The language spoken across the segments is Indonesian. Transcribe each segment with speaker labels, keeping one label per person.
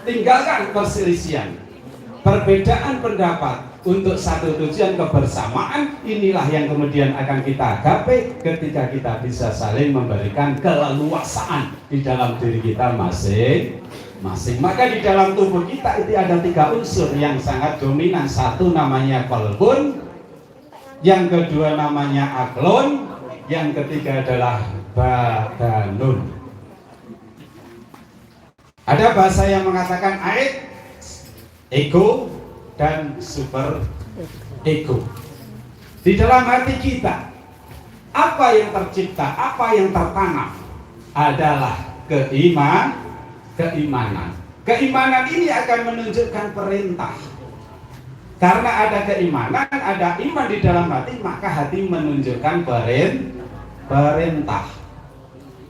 Speaker 1: tinggalkan perselisihan, perbedaan pendapat untuk satu tujuan kebersamaan. Inilah yang kemudian akan kita gapai ketika kita bisa saling memberikan keleluasaan di dalam diri kita masing-masing. Maka di dalam tubuh kita itu ada 3 unsur yang sangat dominan. Satu namanya qalbun, yang kedua namanya aqlun, yang ketiga adalah badanun. Ada bahasa yang mengatakan aid, ego, dan super ego. Di dalam hati kita, apa yang tercipta, apa yang tertanam adalah keimanan. Keimanan ini akan menunjukkan perintah. Karena ada keimanan, ada iman di dalam hati, maka hati menunjukkan perintah.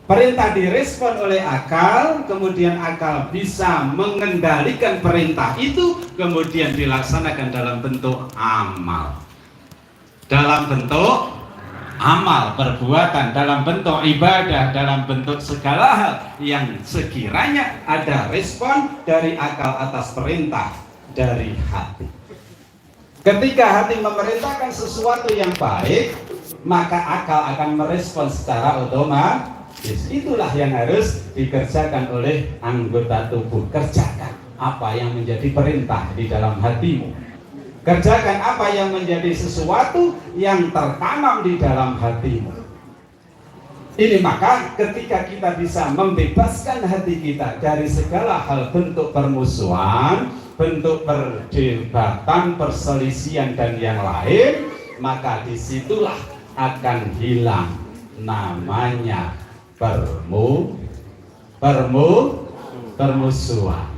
Speaker 1: Perintah direspon oleh akal, kemudian akal bisa mengendalikan perintah itu, kemudian dilaksanakan dalam bentuk amal. Dalam bentuk amal, perbuatan, dalam bentuk ibadah, dalam bentuk segala hal yang sekiranya ada respon dari akal atas perintah dari hati. Ketika hati memerintahkan sesuatu yang baik, maka akal akan merespon secara otomatis. Itulah yang harus dikerjakan oleh anggota tubuh. Kerjakan apa yang menjadi perintah di dalam hatimu. Kerjakan apa yang menjadi sesuatu yang tertanam di dalam hatimu. Ini maka ketika kita bisa membebaskan hati kita dari segala hal bentuk permusuhan, bentuk perdebatan, perselisihan dan yang lain, maka disitulah akan hilang namanya permusuhan.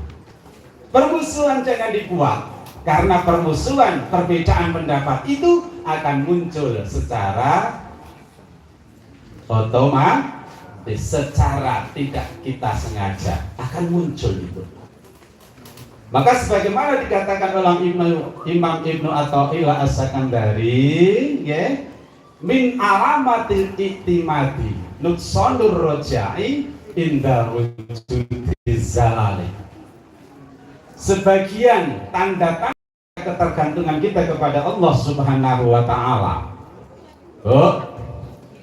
Speaker 1: Permusuhan jangan dibuat, karena permusuhan, perbedaan pendapat itu akan muncul secara otomatis, secara tidak kita sengaja akan muncul itu. Maka sebagaimana dikatakan oleh Imam Ibnu Athaillah As-Sakandari, ya, min alamatil iktimadi nuqsanur rojai inda wujudi zalali. Sebagian tanda-tanda ketergantungan kita kepada Allah Subhanahu wa ta'ala,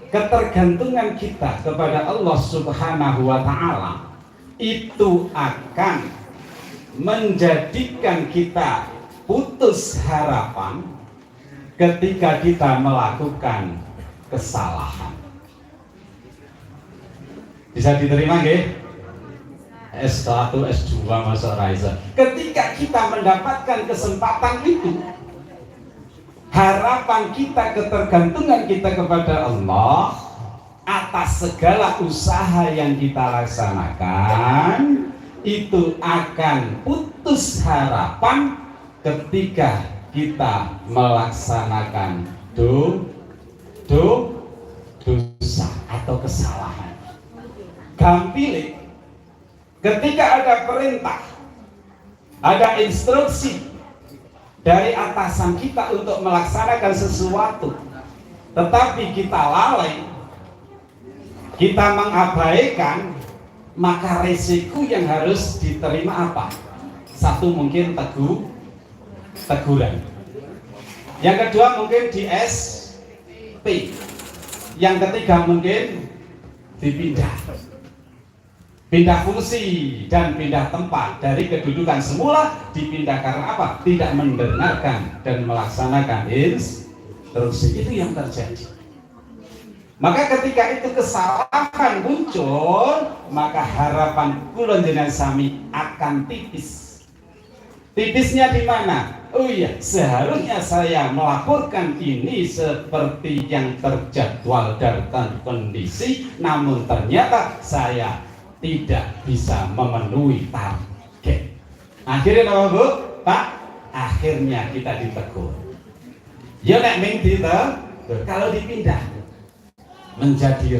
Speaker 1: ketergantungan kita kepada Allah Subhanahu wa ta'ala itu akan menjadikan kita putus harapan ketika kita melakukan kesalahan. Bisa diterima nggih? S1, S2 masuk Raisa. Ketika kita mendapatkan kesempatan itu, harapan kita, ketergantungan kita kepada Allah atas segala usaha yang kita laksanakan, itu akan putus harapan ketika kita melaksanakan dosa atau kesalahan. Gampil, ketika ada perintah, ada instruksi dari atasan kita untuk melaksanakan sesuatu, tetapi kita lalai, kita mengabaikan, maka resiko yang harus diterima apa? Satu, mungkin teguran. Yang kedua mungkin di SP. Yang ketiga mungkin pindah fungsi dan pindah tempat dari kedudukan semula, dipindah karena apa? Tidak mendengarkan dan melaksanakan instruksi. Itu yang terjadi. Maka ketika itu kesalahan muncul, maka harapan kula jenengan sami akan tipis. Tipisnya di mana? Oh iya, seharusnya saya melaporkan ini seperti yang terjadwal dan kondisi, namun ternyata saya tidak bisa memenuhi target. Akhirnya apa Bu? Pak, akhirnya kita ditegur. Ya nek ming ditegur, kalau dipindah menjadi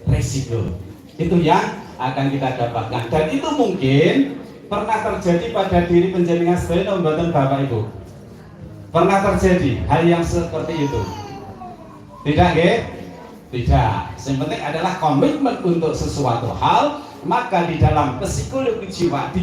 Speaker 1: resiko. Itu yang akan kita dapatkan, dan itu mungkin pernah terjadi pada diri panjenengan sedaya mboten Bapak Ibu? Pernah terjadi hal yang seperti itu? Tidak nggih? Tidak. Yang penting adalah komitmen untuk sesuatu hal, maka di dalam psikologi jiwa